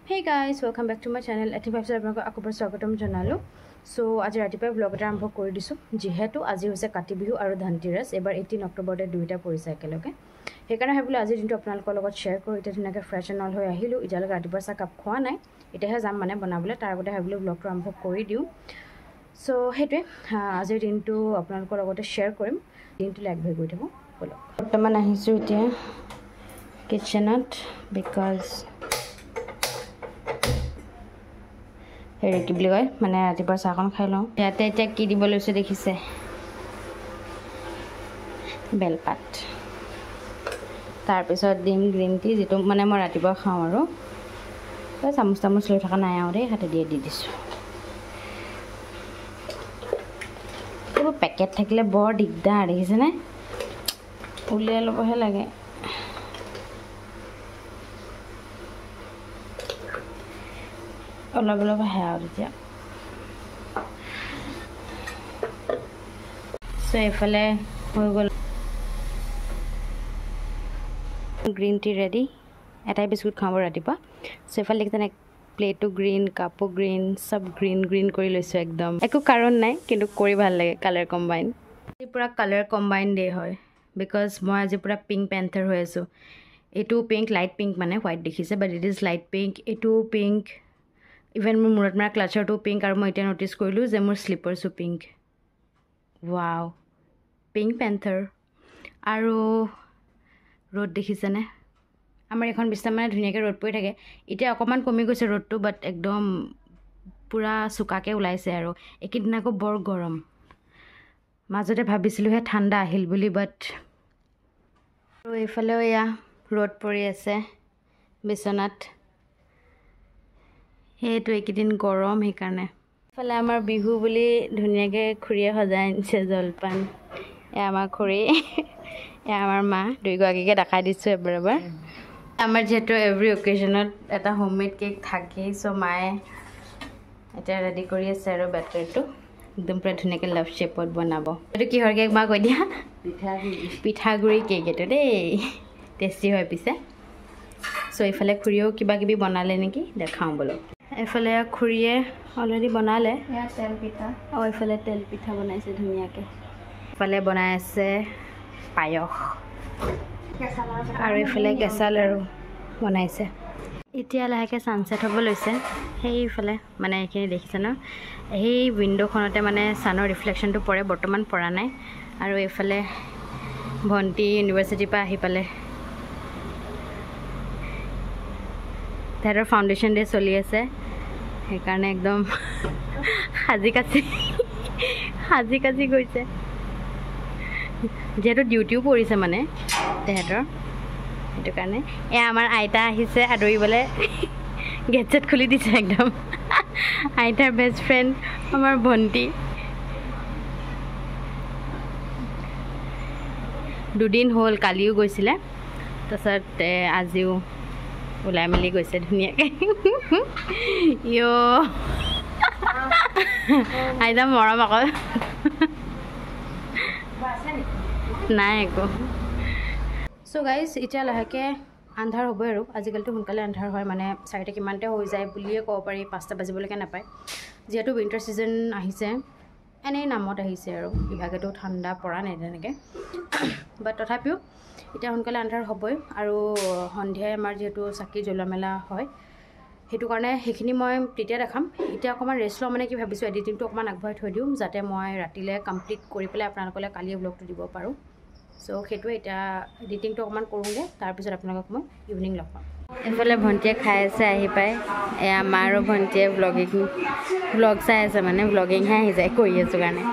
Hey guys, welcome back to my channel. At the Akubar Sagatam Janalu. So, আজি ৰাতিপুৱা blog এটা আৰম্ভ কৰি দিছো যেহেতু আজি হৈছে কাতি বিহু আৰু ধনতেৰাছ এবাৰ 18 অক্টোবৰতে দুইটা পৰিছে একেলগে সেইকাৰণে ভাবিলো আজি দিনটো আপোনালোকৰ লগত শেয়াৰ কৰি এটা ধুনীয়াকৈ ফ্ৰেছ এণ্ড অল হৈ আহিলো ইজালক ৰাতিপুৱা চাহ কাপ খোৱা নাই এতিয়াহে যাম মানে বনাবলৈ তাৰ আগতে ভাবিলো ব্লগটো আৰম্ভ কৰি দিওঁ সো হেতুৱে আজিৰ দিনটো আপোনালোকৰ লগতে শেয়াৰ কৰিম দিনটো লাইক হৈ গৈ থাকো বলক বৰ্তমান আহিছো এতিয়া কিচেনত বিকজ হেৰি কি বুলি কয় মানে ৰাতিপুৱা চাহখন খাই লওঁ ইয়াতে এতিয়া কি দিব লৈছে দেখিছে বেলপাত তাৰপিছত দিম গ্ৰীণ টি যিটো মানে মই ৰাতিপুৱা খাওঁ আৰু চামুচ চামুচ লৈ থকা নাই আৰু দেই হাতে দিয়ে দি দিছোঁ এইবোৰ পেকেট থাকিলে বৰ দিগদাৰ দেখিছেনে উলিয়াই ল'বহে লাগে অলপ অলপ আহে আৰু এতিয়া সো এইফালে হৈ গ'ল গ্ৰীণ টি ৰেডি এটাই বিস্কুট খাওঁ ৰাতিপুৱা সো এইফালে দেখিছেনে প্লেটো গ্ৰীণ কাপো গ্ৰীণ সব গ্ৰীণ গ্ৰীণ কৰি লৈছোঁ একদম একো কাৰণ নাই কিন্তু কৰি ভাল লাগে কালাৰ কম্বাইন আজি পূৰা কালাৰ কম্বাইন ডে হয় বিকজ মই আজি পূৰা পিংক পেন্থাৰ হৈ আছোঁ এইটো পিংক লাইট পিংক মানে হোৱাইট দেখিছে but it is light pink এইটো পিংক ইভেন মোৰ মূৰত মাৰা ক্লাচাৰটো পিংক আৰু মই এতিয়া ন'টিছ কৰিলোঁ যে মোৰ স্লিপাৰ্ছো পিংক ৱাও পিংক পেন্থাৰ আৰু ৰ'দ দেখিছেনে আমাৰ এখন বিছনা মানে ধুনীয়াকৈ ৰ'দ পৰি থাকে এতিয়া অকণমান কমি গৈছে ৰ'দটো বাট একদম পূৰা চোকাকৈ ওলাইছে আৰু এইকেইদিন আকৌ বৰ গৰম মাজতে ভাবিছিলোঁহে ঠাণ্ডা আহিল বুলি বাট আৰু এইফালেও এয়া ৰ'দ পৰি আছে বিচনাত সেইটো এইকেইদিন গৰম সেইকাৰণে এইফালে আমাৰ বিহু বুলি ধুনীয়াকৈ খুৰীয়ে সজাই আনিছে জলপান এয়া আমাৰ খুৰী এয়া আমাৰ মা দুইগৰাকীকে দেখাই দিছোঁ এবাৰ আমাৰ যিহেতু এভৰি অকেজনত এটা হোমমেড কেক থাকেই চ' মায়ে এতিয়া ৰেডি কৰি আছে আৰু বেটাৰটো একদম পূৰা ধুনীয়াকৈ লাভ শ্বেপত বনাব এইটো কিহৰ কেক মা কৈ দিয়া পিঠাগুড়ি কেক এইটো দেই টেষ্টি হয় পিছে চ' এইফালে খুৰীয়েও কিবা কিবি বনালে নেকি দেখাওঁ বোলো এইফালে খুৰীয়ে অলৰেডি বনালে তেল পিঠা এইফালে তেল পিঠা বনাইছে ধুনীয়াকৈ এইফালে বনাই আছে পায়স আৰু এইফালে কেঁচা লাড়ু বনাইছে এতিয়া লাহেকৈ ছানছেট হ'ব লৈছে সেইফালে মানে এইখিনি দেখিছে ন সেই উইণ্ড'খনতে মানে ছানৰ ৰিফ্লেকশ্যনটো পৰে বৰ্তমান পৰা নাই আৰু এইফালে ভণ্টি ইউনিভাৰ্চিটিৰ পৰা আহি পালে তাহাঁতৰ ফাউণ্ডেশ্যন ডে চলি আছে সেইকাৰণে একদম সাজি কাচি গৈছে যিহেতু ডিউটিও পৰিছে মানে তেহেঁতৰ সেইটো কাৰণে এয়া আমাৰ আইতা আহিছে আদৰিবলৈ গেট চেট খুলি দিছে একদম আইতাৰ বেষ্ট ফ্ৰেণ্ড আমাৰ ভণ্টি দুদিন হ'ল কালিও গৈছিলে তাৰপিছত আজিও ওলাই মেলি গৈছে ধুনীয়াকৈ আইতা মৰম আকৌ নাই একো চ' গাইজ এতিয়া লাহেকৈ আন্ধাৰ হ'বই আৰু আজিকালিতো সোনকালে আন্ধাৰ হয় মানে 4টা কিমানতে হৈ যায় বুলিয়ে ক'ব পাৰি 5টা বাজিবলৈকে নাপায় যিহেতু উইণ্টাৰ ছিজন আহিছে এনেই নামত আহিছে আৰু ইভাগেতো ঠাণ্ডা পৰা নাই তেনেকৈ বাট তথাপিও এতিয়া সোনকালে আন্ধাৰ হ'বই আৰু সন্ধিয়াই আমাৰ যিহেতু চাকি জ্বলোৱা মেলা হয় সেইটো কাৰণে সেইখিনি মই তেতিয়া দেখাম এতিয়া অকণমান ৰেষ্ট লওঁ মানে কি ভাবিছোঁ এডিটিংটো অকণমান আগবঢ়াই থৈ দিওঁ যাতে মই ৰাতিলৈ কমপ্লিট কৰি পেলাই আপোনালোকলৈ কালিয়ে ব্লগটো দিব পাৰোঁ চ' সেইটোৱে এতিয়া এডিটিংটো অকণমান কৰোঁগৈ তাৰপিছত আপোনালোকক মই ইভিনিং লগ পাম এইফালে ভণ্টিয়ে খাই আছে আহি পাই এয়া মা আৰু ভণ্টিয়ে ব্লগ চাই আছে মানে ব্লগিংহে আহি যায় কৰি আছোঁ কাৰণে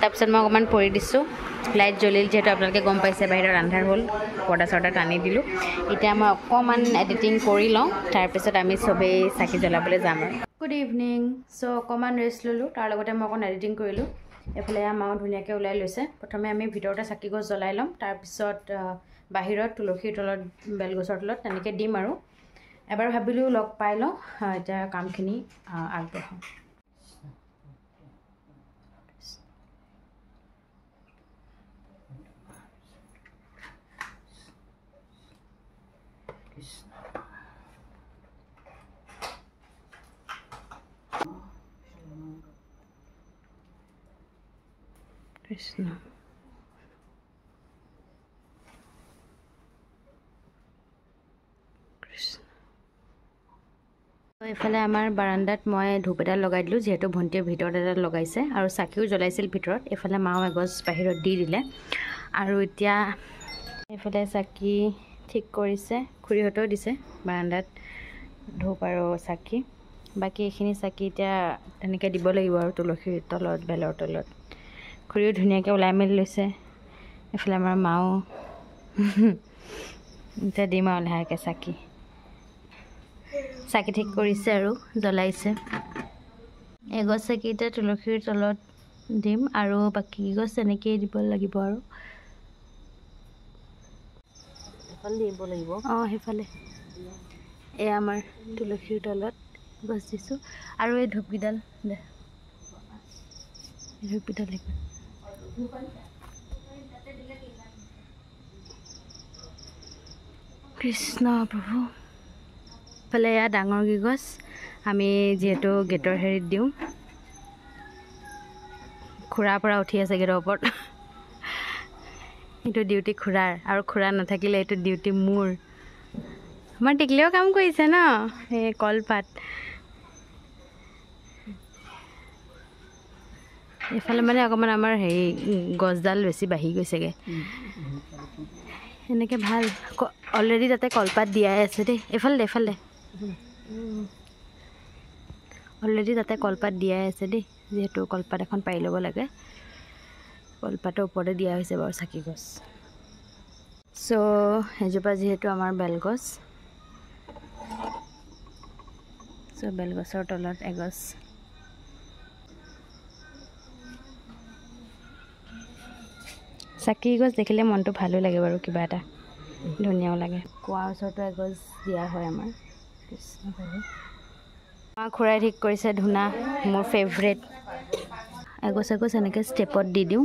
তাৰপিছত মই অকণমান পৰি দিছোঁ লাইট জ্বলিল যিহেতু আপোনালোকে গম পাইছে বাহিৰত আন্ধাৰ হ'ল পৰ্দা চৰ্দা টানি দিলোঁ এতিয়া মই অকণমান এডিটিং কৰি লওঁ তাৰপিছত আমি চবেই চাকি জ্বলাবলৈ যাম আৰু গুড ইভিনিং চ' অকণমান ৰেষ্ট ল'লোঁ তাৰ লগতে মই অকণ এডিটিং কৰিলোঁ এইফালে আমাৰো ধুনীয়াকৈ ওলাই লৈছে প্ৰথমে আমি ভিতৰতে চাকি গছ জ্বলাই ল'ম তাৰপিছত বাহিৰত তুলসীৰ তলত বেলগছৰ তলত তেনেকৈ দিম আৰু এবাৰ ভাবিলোঁ লগ পাই লওঁ এতিয়া কামখিনি আগবঢ়াওঁ কৃষ্ণ এইফালে আমাৰ বাৰান্দাত মই ধূপ এডাল লগাই দিলোঁ, যিহেতু ভণ্টিয়ে ভিতৰত এডাল লগাইছে আৰু চাকিও জ্বলাইছিল ভিতৰত। এইফালে মাও এগছ বাহিৰত দি দিলে আৰু এতিয়া এইফালে চাকি ঠিক কৰিছে, খুৰীহঁতেও দিছে বাৰান্দাত ধূপ আৰু চাকি। বাকী এইখিনি চাকি এতিয়া তেনেকৈ দিব লাগিব আৰু তুলসীৰ তলত, বেলৰ তলত। খুৰীও ধুনীয়াকৈ ওলাই মেলি লৈছে। এইফালে আমাৰ মাও এতিয়া দিম আৰু লাহেকৈ চাকি ঠিক কৰিছে আৰু জ্বলাইছে। এগছ চাকি এতিয়া তুলসীৰ তলত দিম আৰু বাকী গছ এনেকৈয়ে দিব লাগিব আৰু দিব লাগিব। অঁ সেইফালে এয়া আমাৰ তুলসীৰ তলত গছ দিছোঁ আৰু এই ধূপকেইডাল দে, ধূপকেইডাল কৃষ্ণ প্ৰভু। এইফালে এয়া ডাঙৰ গছ, আমি যিহেতু গেটৰ হেৰিত দিওঁ। খুৰাৰ পৰা উঠি আছে গেটৰ ওপৰত। এইটো ডিউটি খুৰাৰ, আৰু খুৰা নাথাকিলে এইটো ডিউটি মোৰ। আমাৰ টিকলিও কাম কৰিছে ন, এই কলপাত। এইফালে মানে অকণমান আমাৰ হেৰি গছডাল বেছি বাঢ়ি গৈছেগৈ। এনেকৈ ভাল, অলৰেডি তাতে কলপাত দিয়াই আছে দেই। এইফালে অলৰেডি তাতে কলপাত দিয়াই আছে দেই, যিহেতু কলপাত এখন পাৰি ল'ব লাগে। কলপাতৰ ওপৰতে দিয়া হৈছে বাৰু চাকি গছ। চ' এজোপা যিহেতু আমাৰ বেলগছ, চ' বেলগছৰ তলত এগছ। চাকি গছ দেখিলে মনটো ভালো লাগে বাৰু, কিবা এটা ধুনীয়াও লাগে। কুঁৱাৰ ওচৰতো এগছ দিয়া হয় আমাৰ। কৃষ্ণ প্ৰভু। আমাৰ খুৰাই ঠিক কৰিছে ধূনা, মোৰ ফেভৰেট। এগছ এনেকৈ ষ্টেপত দি দিওঁ।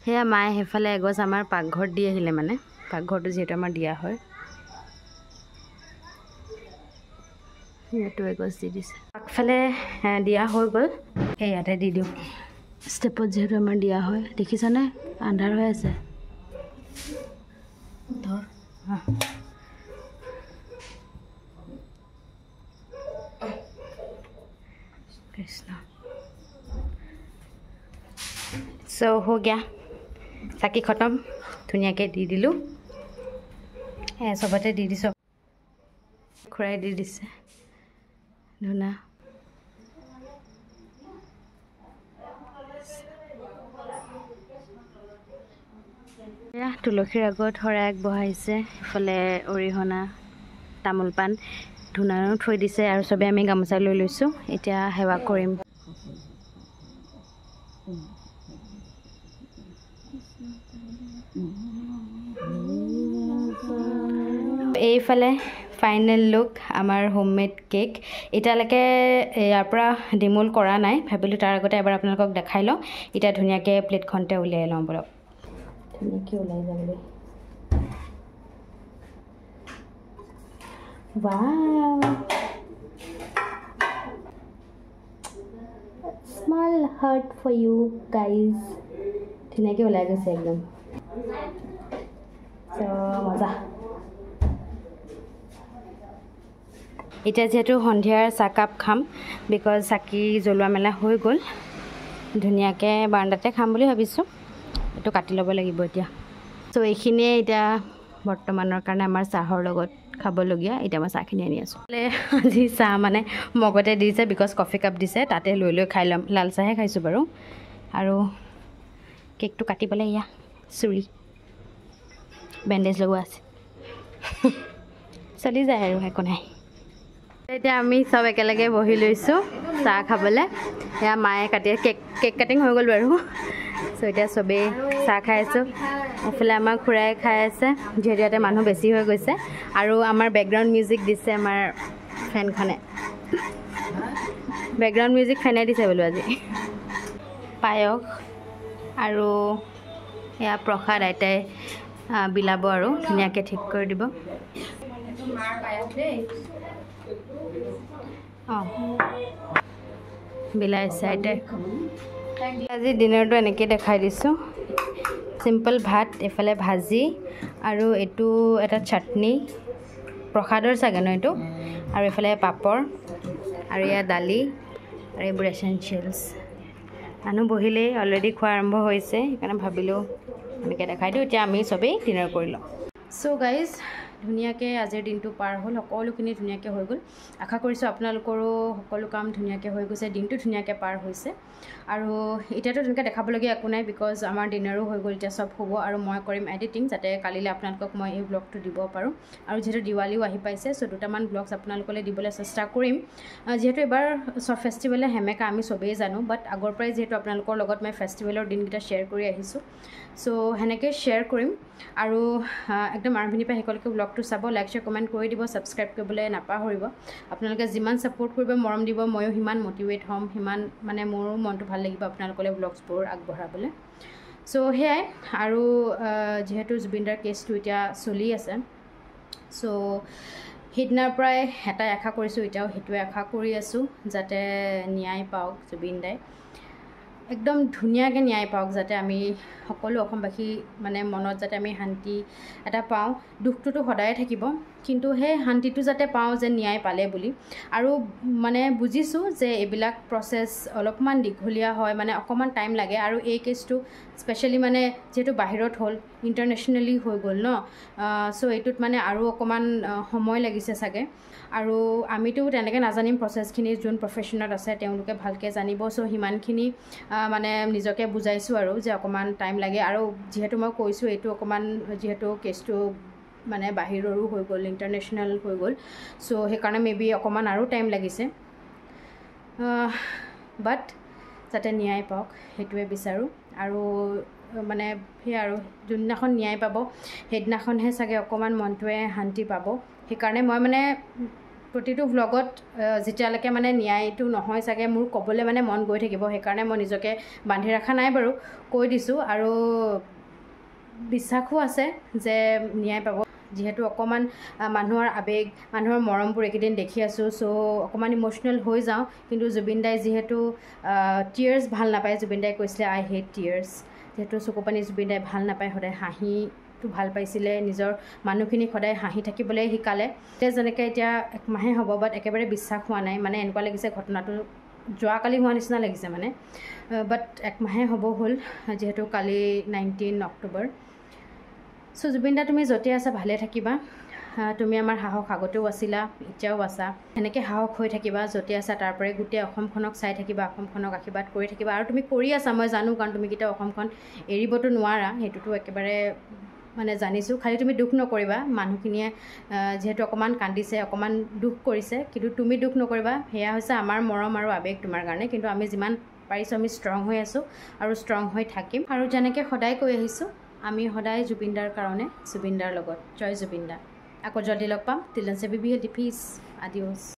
সেয়া মায়ে সেইফালে এগছ আমাৰ পাকঘৰত দি আহিলে, মানে পাকঘৰটো যিহেতু আমাৰ দিয়া হয়, সেইটো এগছ দি দিছে। আগফালে দিয়া হৈ গ'ল, সেই ইয়াতে দি দিওঁ। ষ্টেপত যিহেতু আমাৰ দিয়া হয়, দেখিছানে আন্ধাৰ হৈ আছে। ধৰ কৃষ্ণ। চ' হৈ গয়া, চাকি খতম, ধুনীয়াকৈ দি দিলোঁ। চবতে দি দিছোঁ, খুৰাই দি দিছে ধূনা। এয়া তুলসীৰ আগত শৰাই আগবঢ়াইছে, ইফালে অৰিহণা, তামোল পাণ, ধূনাও থৈ দিছে আৰু চবেই আমি গামোচা লৈ লৈছোঁ। এতিয়া সেৱা কৰিম। এইফালে ফাইনেল লুক আমাৰ হোমমেড কেক। এতিয়ালৈকে ইয়াৰ পৰা ডিমোল কৰা নাই, ভাবিলোঁ তাৰ আগতে এবাৰ আপোনালোকক দেখাই লওঁ। এতিয়া ধুনীয়াকৈ প্লেটখনতে উলিয়াই লওঁ বলক। ধুনীয়াকৈ ওলাই যাবলৈ। Wow, small heart for you guys. ধুনীয়াকৈ ওলাই গৈছে একদম। মজা। এতিয়া যিহেতু সন্ধিয়াৰ চাহকাপ খাম, বিকজ চাকি জ্বলোৱা মেলা হৈ গ'ল। ধুনীয়াকৈ বাৰান্দাতে খাম বুলি ভাবিছোঁ। এইটো কাটি ল'ব লাগিব এতিয়া। চ' এইখিনিয়ে এতিয়া বৰ্তমানৰ কাৰণে আমাৰ চাহৰ লগত খাবলগীয়া। এতিয়া মই চাহখিনি আনি আছোঁ। আজি চাহ মানে মগতে দিছে, বিকজ কফি কাপ দিছে, তাতে লৈ খাই ল'ম। লাল চাহে খাইছোঁ বাৰু। আৰু কেকটো কাটিবলৈ এয়া চুৰি, বেণ্ডেজ লগোৱা আছে। চলি যায় আৰু একো নাই। এতিয়া আমি চব একেলগে বহি লৈছোঁ চাহ খাবলৈ। এয়া মায়ে কেক কাটিং হৈ গ'ল বাৰু। চ' এতিয়া চবেই চাহ খাই আছোঁ। এইফালে আমাৰ খুৰাই খাই আছে, যিহেতু ইয়াতে মানুহ বেছি হৈ গৈছে। আৰু আমাৰ বেকগ্ৰাউণ্ড মিউজিক দিছে আমাৰ ফেনখনে। বেকগ্ৰাউণ্ড মিউজিক ফেনে দিছে বোলো আজি। পায়স আৰু এয়া প্ৰসাদ আইতাই বিলাব আৰু ধুনীয়াকৈ ঠিক কৰি দিব। অঁ বিলাইছে আইতাই। আজি ডিনাৰটো এনেকৈ দেখাই দিছোঁ চিম্পল ভাত এফালে ভাজি আৰু এইটো এটা চাটনি প্ৰসাদৰ চাগে ন এইটো আৰু এফালে পাপৰ আৰু ইয়াত দালি আৰু এইবোৰ এচেঞ্চিয়েলছ মানুহ বহিলেই অলৰেডি খোৱা আৰম্ভ হৈছে সেইকাৰণে ভাবিলোঁ এনেকৈ দেখাই দিওঁ এতিয়া আমি চবেই ডিনাৰ কৰি লওঁ চ' গাইজ ধুনীয়াকৈ আজিৰ দিনটো পাৰ হ'ল সকলোখিনি ধুনীয়াকৈ হৈ গ'ল আশা কৰিছোঁ আপোনালোকৰো সকলো কাম ধুনীয়াকৈ হৈ গৈছে দিনটো ধুনীয়াকৈ পাৰ হৈছে আৰু এতিয়াতো তেনেকৈ দেখাবলগীয়া একো নাই বিকজ আমাৰ ডিনাৰো হৈ গ'ল এতিয়া চব হ'ব আৰু মই কৰিম এডিটিং যাতে কালিলৈ আপোনালোকক মই এই ব্লগটো দিব পাৰোঁ আৰু যিহেতু দিৱালীও আহি পাইছে চ' দুটামান ব্লগছ আপোনালোকলৈ দিবলৈ চেষ্টা কৰিম যিহেতু এবাৰ চব ফেষ্টিভেলে সেমেকা আমি চবেই জানো বাট আগৰ পৰাই যিহেতু আপোনালোকৰ লগত মই ফেষ্টিভেলৰ দিনকেইটা শ্বেয়াৰ কৰি আহিছোঁ চ' সেনেকৈ শ্বেয়াৰ কৰিম আৰু একদম আৰম্ভণিৰ পৰা শেষলৈকে ব্লগটো চাব লাইক শ্বেয়াৰ কমেণ্ট কৰি দিব ছাবস্ক্ৰাইব কৰিবলৈ নাপাহৰিব আপোনালোকে যিমান ছাপোৰ্ট কৰিব মৰম দিব ময়ো সিমান মটিভেট হ'ম সিমান মানে মোৰো মনটো ভাল লাগিব আপোনালোকলৈ ব্লগছবোৰ আগবঢ়াবলৈ চ' সেয়াই আৰু যিহেতু জুবিনদাৰ কেছটো এতিয়া চলি আছে চ' সেইদিনাৰ পৰাই এটাই আশা কৰিছোঁ এতিয়াও সেইটোৱে আশা কৰি আছোঁ যাতে ন্যায় পাওক জুবিনদাই একদম ধুনীয়াকৈ ন্যায় পাওক যাতে আমি সকলো অসমবাসী মানে মনত যাতে আমি শান্তি এটা পাওঁ দুখটোতো সদায়ে থাকিব কিন্তু সেই শান্তিটো যাতে পাওঁ যে ন্যায় পালে বুলি আৰু মানে বুজিছোঁ যে এইবিলাক প্ৰচেছ অলপমান দীঘলীয়া হয় মানে অকণমান টাইম লাগে আৰু এই কেছটো স্পেচিয়েলি মানে যিহেতু বাহিৰত হ'ল ইণ্টাৰনেশ্যনেলি হৈ গ'ল ন চ' এইটোত মানে আৰু অকণমান সময় লাগিছে চাগে আৰু আমিতো তেনেকৈ নাজানিম প্ৰচেছখিনি যোন প্ৰফেশ্যনত আছে তেওঁলোকে ভালকৈ জানিব চ' সিমানখিনি মানে নিজকে বুজাইছোঁ আৰু যে অকণমান টাইম লাগে আৰু যিহেতু মই কৈছোঁ এইটো অকণমান যিহেতু কেছটো মানে বাহিৰৰো হৈ গ'ল ইণ্টাৰনেশ্যনেল হৈ গ'ল চ' সেইকাৰণে মেবি অকণমান আৰু টাইম লাগিছে বাট যাতে ন্যায় পাওক সেইটোৱে বিচাৰোঁ আৰু মানে সেই আৰু যোনদিনাখন ন্যায় পাব সেইদিনাখনহে চাগে অকণমান মনটোৱে শান্তি পাব সেইকাৰণে মই মানে প্ৰতিটো ভ্লগত যেতিয়ালৈকে মানে ন্যায়টো নহয় চাগে মোৰ ক'বলৈ মানে মন গৈ থাকিব সেইকাৰণে মই নিজকে বান্ধি ৰখা নাই বাৰু কৈ দিছোঁ আৰু বিশ্বাসো আছে যে ন্যায় পাব যিহেতু অকণমান মানুহৰ আৱেগ মানুহৰ মৰমবোৰ এইকেইদিন দেখি আছোঁ চ' অকণমান ইম'চনেল হৈ যাওঁ কিন্তু জুবিনদাই যিহেতু টিয়াৰ্ছ ভাল নাপায় জুবিনদাই কৈছিলে আই হেট টিয়াৰ্ছ যিহেতু চকুপানী জুবিনদাই ভাল নাপায় সদায় হাঁহিটো ভাল পাইছিলে নিজৰ মানুহখিনিক সদায় হাঁহি থাকিবলৈ শিকালে যেনেকৈ এতিয়া একমাহে হ'ব বাট একেবাৰে বিশ্বাস হোৱা নাই মানে এনেকুৱা লাগিছে ঘটনাটো যোৱাকালি হোৱা নিচিনা লাগিছে মানে বাট একমাহে হ'ব হ'ল যিহেতু কালি 19 অক্টোবৰ চ' জুবিনদা তুমি য'তে আছা ভালে থাকিবা তুমি আমাৰ সাহস আগতেও আছিলা এতিয়াও আছা এনেকৈ সাহস হৈ থাকিবা য'তে আছা তাৰ পৰাই গোটেই অসমখনক চাই থাকিবা অসমখনক আশীৰ্বাদ কৰি থাকিবা আৰু তুমি কৰি আছা মই জানো কাৰণ তুমি কেতিয়াও অসমখন এৰিবতো নোৱাৰা সেইটোতো একেবাৰে মানে জানিছোঁ খালি তুমি দুখ নকৰিবা মানুহখিনিয়ে যিহেতু অকণমান কান্দিছে অকণমান দুখ কৰিছে কিন্তু তুমি দুখ নকৰিবা সেয়া হৈছে আমাৰ মৰম আৰু আৱেগ তোমাৰ কাৰণে কিন্তু আমি যিমান পাৰিছোঁ আমি ষ্ট্ৰং হৈ আছোঁ আৰু ষ্ট্ৰং হৈ থাকিম আৰু যেনেকৈ সদায় কৈ আহিছোঁ আমি সদায় জুবিনদাৰ কাৰণে জুবিনদাৰ লগত জয় জুবিনদা আকৌ জল্দি লগ পাম টিল দেন সে বি হেল্ডি পিছ আডিঅ'ছ